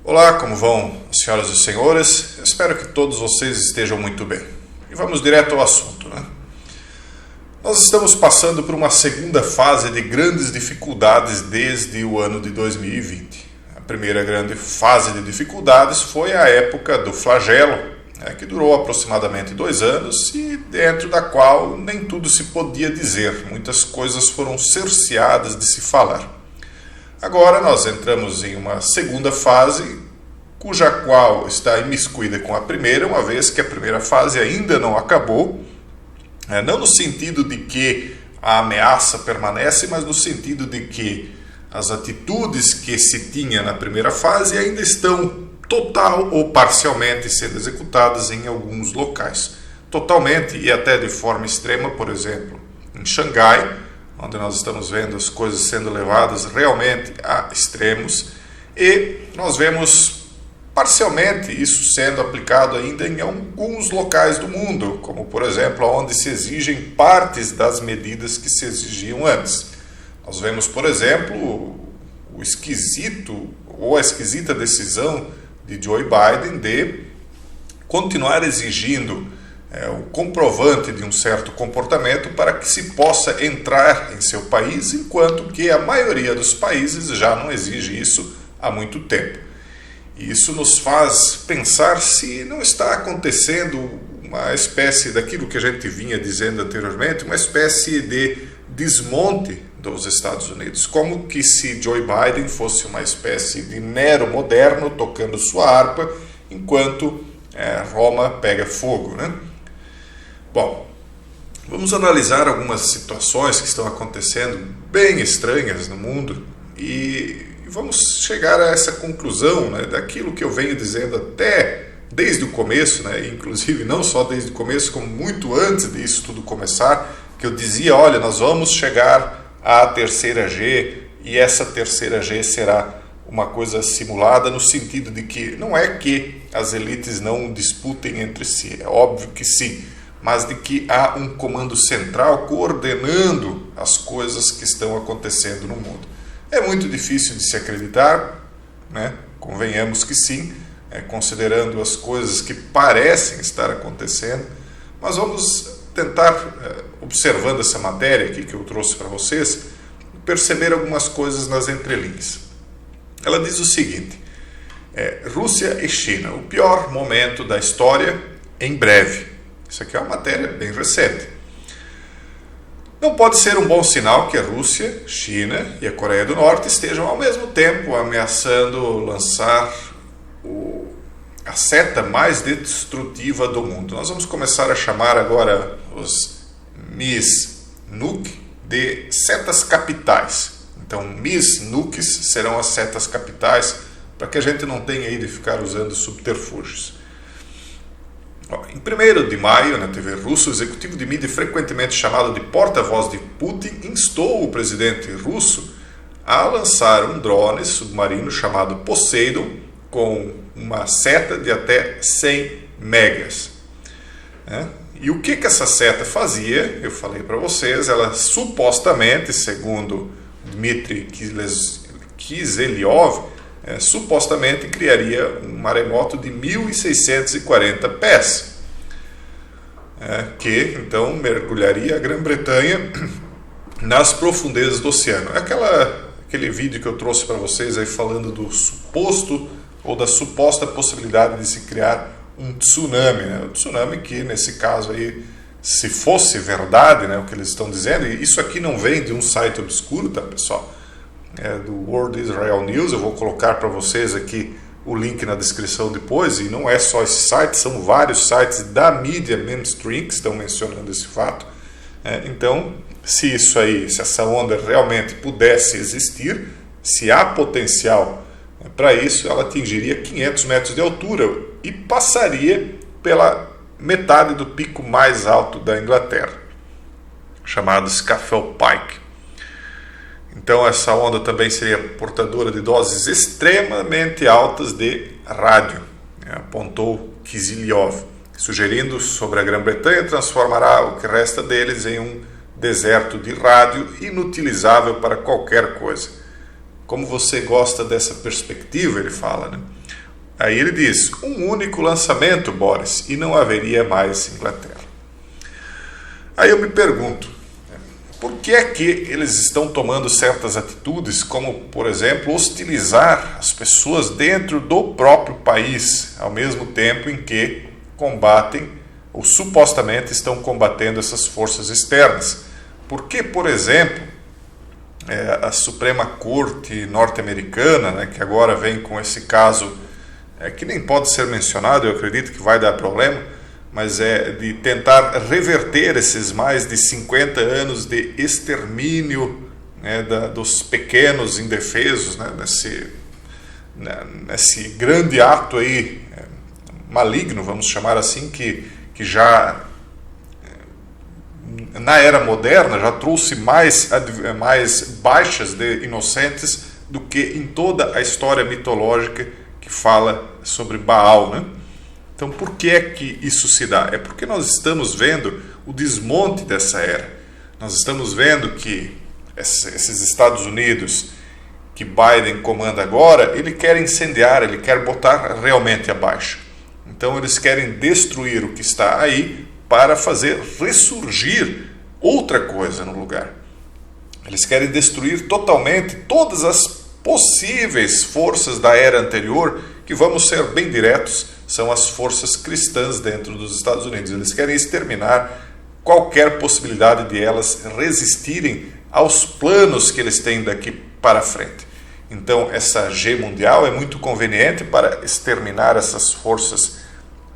Olá, como vão, senhoras e senhores? Eu espero que todos vocês estejam muito bem. E vamos direto ao assunto, né? Nós estamos passando por uma segunda fase de grandes dificuldades desde o ano de 2020. A primeira grande fase de dificuldades foi a época do flagelo, que durou aproximadamente 2 anos e dentro da qual nem tudo se podia dizer. Muitas coisas foram cerceadas de se falar. Agora nós entramos em uma segunda fase, cuja qual está imiscuída com a primeira, uma vez que a primeira fase ainda não acabou, não no sentido de que a ameaça permanece, mas no sentido de que as atitudes que se tinha na primeira fase ainda estão total ou parcialmente sendo executadas em alguns locais. Totalmente e até de forma extrema, por exemplo, em Xangai, onde nós estamos vendo as coisas sendo levadas realmente a extremos, e nós vemos parcialmente isso sendo aplicado ainda em alguns locais do mundo, como por exemplo onde se exigem partes das medidas que se exigiam antes. Nós vemos, por exemplo, o esquisito ou a esquisita decisão de Joe Biden de continuar exigindo o comprovante de um certo comportamento para que se possa entrar em seu país, enquanto que a maioria dos países já não exige isso há muito tempo. E isso nos faz pensar se não está acontecendo uma espécie daquilo que a gente vinha dizendo anteriormente, uma espécie de desmonte dos Estados Unidos, como que se Joe Biden fosse uma espécie de Nero moderno tocando sua harpa enquanto Roma pega fogo, né? Bom, vamos analisar algumas situações que estão acontecendo bem estranhas no mundo e vamos chegar a essa conclusão, né, daquilo que eu venho dizendo até desde o começo, né, inclusive não só desde o começo, como muito antes disso tudo começar, que eu dizia, olha, nós vamos chegar à terceira G e essa terceira G será uma coisa simulada no sentido de que não é que as elites não disputem entre si, é óbvio que sim, mas de que há um comando central coordenando as coisas que estão acontecendo no mundo. É muito difícil de se acreditar, né? Convenhamos que sim, considerando as coisas que parecem estar acontecendo, mas vamos tentar, observando essa matéria aqui que eu trouxe para vocês, perceber algumas coisas nas entrelinhas. Ela diz o seguinte, Rússia e China, o pior momento da história em breve. Isso aqui é uma matéria bem recente. Não pode ser um bom sinal que a Rússia, China e a Coreia do Norte estejam ao mesmo tempo ameaçando lançar a seta mais destrutiva do mundo. Nós vamos começar a chamar agora os Miss Nuke de setas capitais. Então, Miss Nukes serão as setas capitais para que a gente não tenha aí de ficar usando subterfúgios. Em 1º de maio, na TV russa, o executivo de mídia frequentemente chamado de porta-voz de Putin instou o presidente russo a lançar um drone submarino chamado Poseidon com uma seta de até 100 megas. E o que essa seta fazia? Eu falei para vocês, ela supostamente, segundo Dmitry Kizelyov, supostamente criaria um maremoto de 1.640 pés, que então mergulharia a Grã-Bretanha nas profundezas do oceano. Aquele vídeo que eu trouxe para vocês aí falando do suposto ou da suposta possibilidade de se criar um tsunami, né? O tsunami que nesse caso aí, se fosse verdade, né, o que eles estão dizendo, e isso aqui não vem de um site obscuro, tá, pessoal? Do World Israel News, eu vou colocar para vocês aqui o link na descrição depois, e não é só esse site, são vários sites da mídia mainstream que estão mencionando esse fato. Então, se essa onda realmente pudesse existir, se há potencial para isso, ela atingiria 500 metros de altura e passaria pela metade do pico mais alto da Inglaterra, chamado Scafell Pike. Então essa onda também seria portadora de doses extremamente altas de rádio, apontou Kizelyov, sugerindo sobre a Grã-Bretanha transformará o que resta deles em um deserto de rádio inutilizável para qualquer coisa. Como você gosta dessa perspectiva, ele fala, né? Aí ele diz: um único lançamento, Boris, e não haveria mais Inglaterra. Aí eu me pergunto, por que é que eles estão tomando certas atitudes, como, por exemplo, hostilizar as pessoas dentro do próprio país, ao mesmo tempo em que combatem, ou supostamente estão combatendo essas forças externas? Por que, por exemplo, a Suprema Corte norte-americana, né, que agora vem com esse caso, que nem pode ser mencionado, eu acredito que vai dar problema, mas é de tentar reverter esses mais de 50 anos de extermínio, né, dos pequenos indefesos, né, nesse grande ato aí, maligno, vamos chamar assim, que já na era moderna já trouxe mais baixas de inocentes do que em toda a história mitológica que fala sobre Baal, né? Então, por que é que isso se dá? É porque nós estamos vendo o desmonte dessa era. Nós estamos vendo que esses Estados Unidos, que Biden comanda agora, ele quer incendiar, ele quer botar realmente abaixo. Então, eles querem destruir o que está aí para fazer ressurgir outra coisa no lugar. Eles querem destruir totalmente todas as possíveis forças da era anterior, que, vamos ser bem diretos, são as forças cristãs dentro dos Estados Unidos. Eles querem exterminar qualquer possibilidade de elas resistirem aos planos que eles têm daqui para frente. Então, essa G mundial é muito conveniente para exterminar essas forças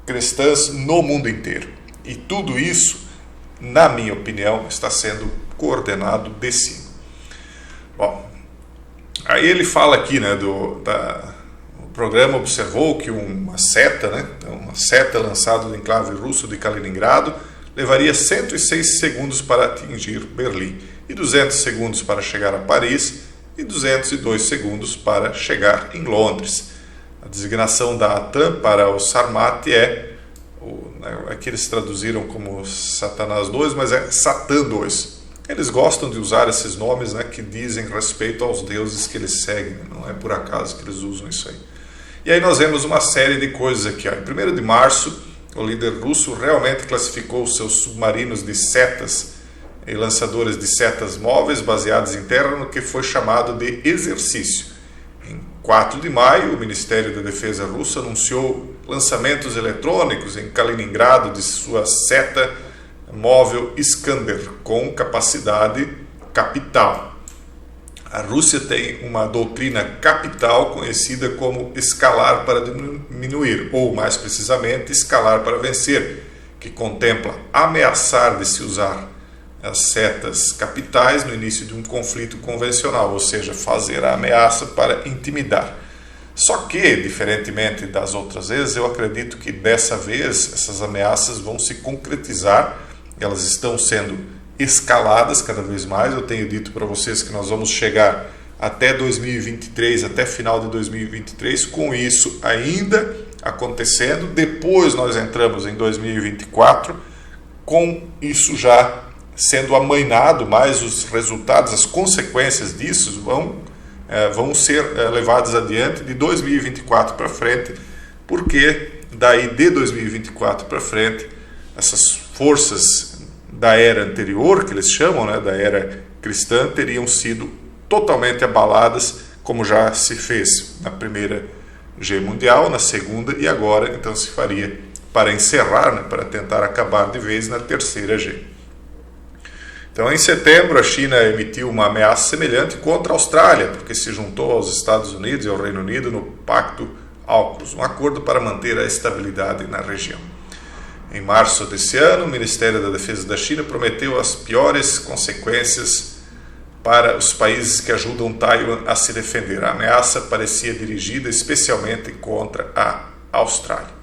cristãs no mundo inteiro. E tudo isso, na minha opinião, está sendo coordenado de cima. Bom, aí ele fala aqui, né, o programa observou que uma seta lançada do enclave russo de Kaliningrado levaria 106 segundos para atingir Berlim, e 200 segundos para chegar a Paris, e 202 segundos para chegar em Londres. A designação da ATAM para o Sarmat aqui eles traduziram como Satanás 2, mas é Satã 2. Eles gostam de usar esses nomes, né, que dizem respeito aos deuses que eles seguem, não é por acaso que eles usam isso aí. E aí nós vemos uma série de coisas aqui. Em 1º de março, o líder russo realmente classificou os seus submarinos de setas e lançadores de setas móveis baseados em terra no que foi chamado de exercício. Em 4 de maio, o Ministério da Defesa russo anunciou lançamentos eletrônicos em Kaliningrado de sua seta móvel Iskander com capacidade capital. A Rússia tem uma doutrina capital conhecida como escalar para diminuir, ou mais precisamente, escalar para vencer, que contempla ameaçar de se usar as setas capitais no início de um conflito convencional, ou seja, fazer a ameaça para intimidar. Só que, diferentemente das outras vezes, eu acredito que dessa vez essas ameaças vão se concretizar, elas estão sendo escaladas cada vez mais. Eu tenho dito para vocês que nós vamos chegar até 2023, até final de 2023, com isso ainda acontecendo. Depois nós entramos em 2024, com isso já sendo amainado, mas os resultados, as consequências disso vão ser levados adiante de 2024 para frente, porque daí de 2024 para frente, essas forças da era anterior, que eles chamam, né, da era cristã, teriam sido totalmente abaladas, como já se fez na primeira G mundial, na segunda, e agora então se faria para encerrar, né, para tentar acabar de vez na terceira G. Então, em setembro, a China emitiu uma ameaça semelhante contra a Austrália, porque se juntou aos Estados Unidos e ao Reino Unido no Pacto AUKUS, um acordo para manter a estabilidade na região. Em março desse ano, o Ministério da Defesa da China prometeu as piores consequências para os países que ajudam Taiwan a se defender. A ameaça parecia dirigida especialmente contra a Austrália.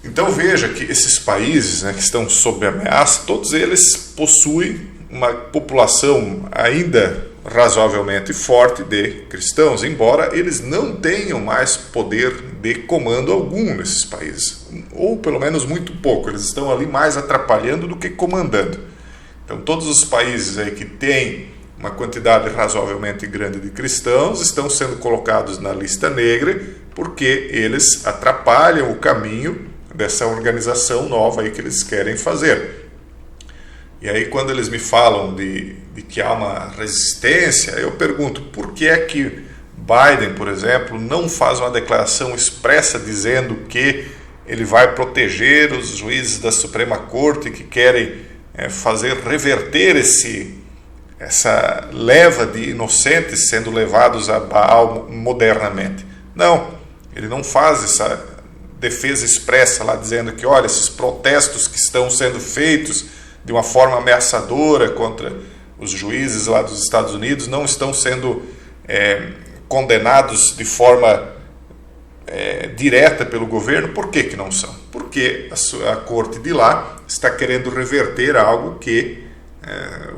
Então veja que esses países, né, que estão sob ameaça, todos eles possuem uma população ainda razoavelmente forte de cristãos, embora eles não tenham mais poder de comando algum nesses países, ou pelo menos muito pouco. Eles estão ali mais atrapalhando do que comandando. Então todos os países aí que têm uma quantidade razoavelmente grande de cristãos estão sendo colocados na lista negra porque eles atrapalham o caminho dessa organização nova aí que eles querem fazer. E aí quando eles me falam de que há uma resistência, eu pergunto, por que é que Biden, por exemplo, não faz uma declaração expressa dizendo que ele vai proteger os juízes da Suprema Corte que querem fazer reverter essa leva de inocentes sendo levados a Baal modernamente? Não, ele não faz essa defesa expressa lá dizendo que, olha, esses protestos que estão sendo feitos de uma forma ameaçadora contra os juízes lá dos Estados Unidos não estão sendo condenados de forma direta pelo governo. Por que não são? Porque a corte de lá está querendo reverter algo que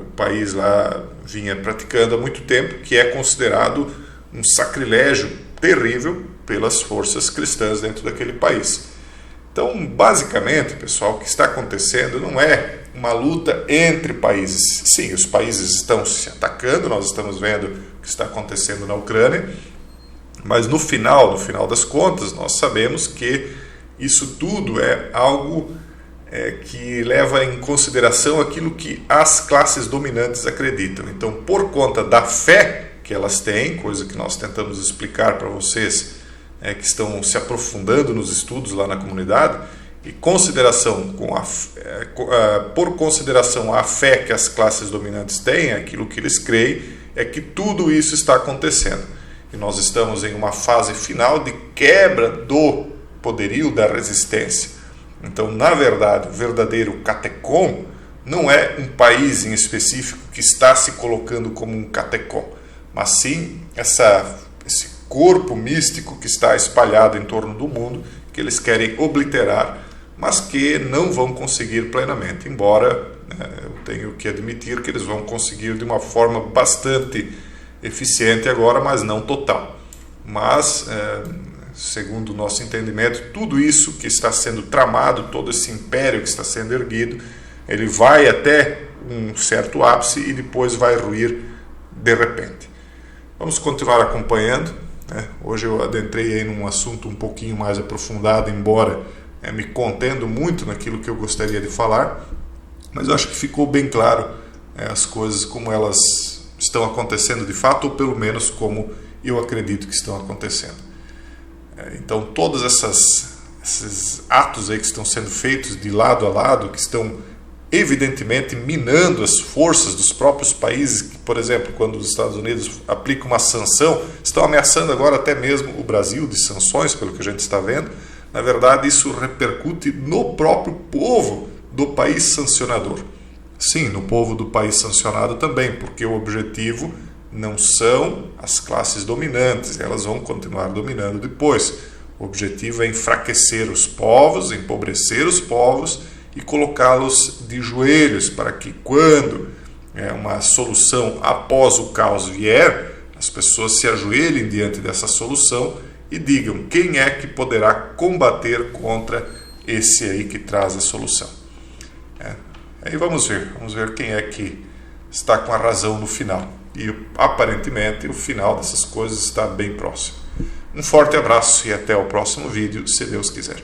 o país lá vinha praticando há muito tempo, que é considerado um sacrilégio terrível pelas forças cristãs dentro daquele país. Então, basicamente, pessoal, o que está acontecendo não é uma luta entre países. Sim, os países estão se atacando, nós estamos vendo o que está acontecendo na Ucrânia, mas no final das contas, nós sabemos que isso tudo é algo que leva em consideração aquilo que as classes dominantes acreditam. Então, por conta da fé que elas têm, coisa que nós tentamos explicar para vocês que estão se aprofundando nos estudos lá na comunidade, e por consideração à fé que as classes dominantes têm, aquilo que eles creem, é que tudo isso está acontecendo. E nós estamos em uma fase final de quebra do poderio da resistência. Então, na verdade, o verdadeiro catecon não é um país em específico que está se colocando como um catecon, mas sim esse corpo místico que está espalhado em torno do mundo, que eles querem obliterar, mas que não vão conseguir plenamente, embora eu tenho que admitir que eles vão conseguir de uma forma bastante eficiente agora, mas não total. Mas, segundo o nosso entendimento, tudo isso que está sendo tramado, todo esse império que está sendo erguido, ele vai até um certo ápice e depois vai ruir de repente. Vamos continuar acompanhando. Hoje eu adentrei aí num assunto um pouquinho mais aprofundado, embora me contendo muito naquilo que eu gostaria de falar, mas eu acho que ficou bem claro as coisas como elas estão acontecendo de fato, ou pelo menos como eu acredito que estão acontecendo. Então todos esses atos aí que estão sendo feitos de lado a lado, que estão evidentemente minando as forças dos próprios países, que, por exemplo, quando os Estados Unidos aplicam uma sanção, estão ameaçando agora até mesmo o Brasil de sanções, pelo que a gente está vendo. Na verdade, isso repercute no próprio povo do país sancionador. Sim, no povo do país sancionado também, porque o objetivo não são as classes dominantes, elas vão continuar dominando depois. O objetivo é enfraquecer os povos, empobrecer os povos e colocá-los de joelhos, para que quando uma solução após o caos vier, as pessoas se ajoelhem diante dessa solução e digam quem é que poderá combater contra esse aí que traz a solução. Aí vamos ver quem é que está com a razão no final. E aparentemente o final dessas coisas está bem próximo. Um forte abraço e até o próximo vídeo, se Deus quiser.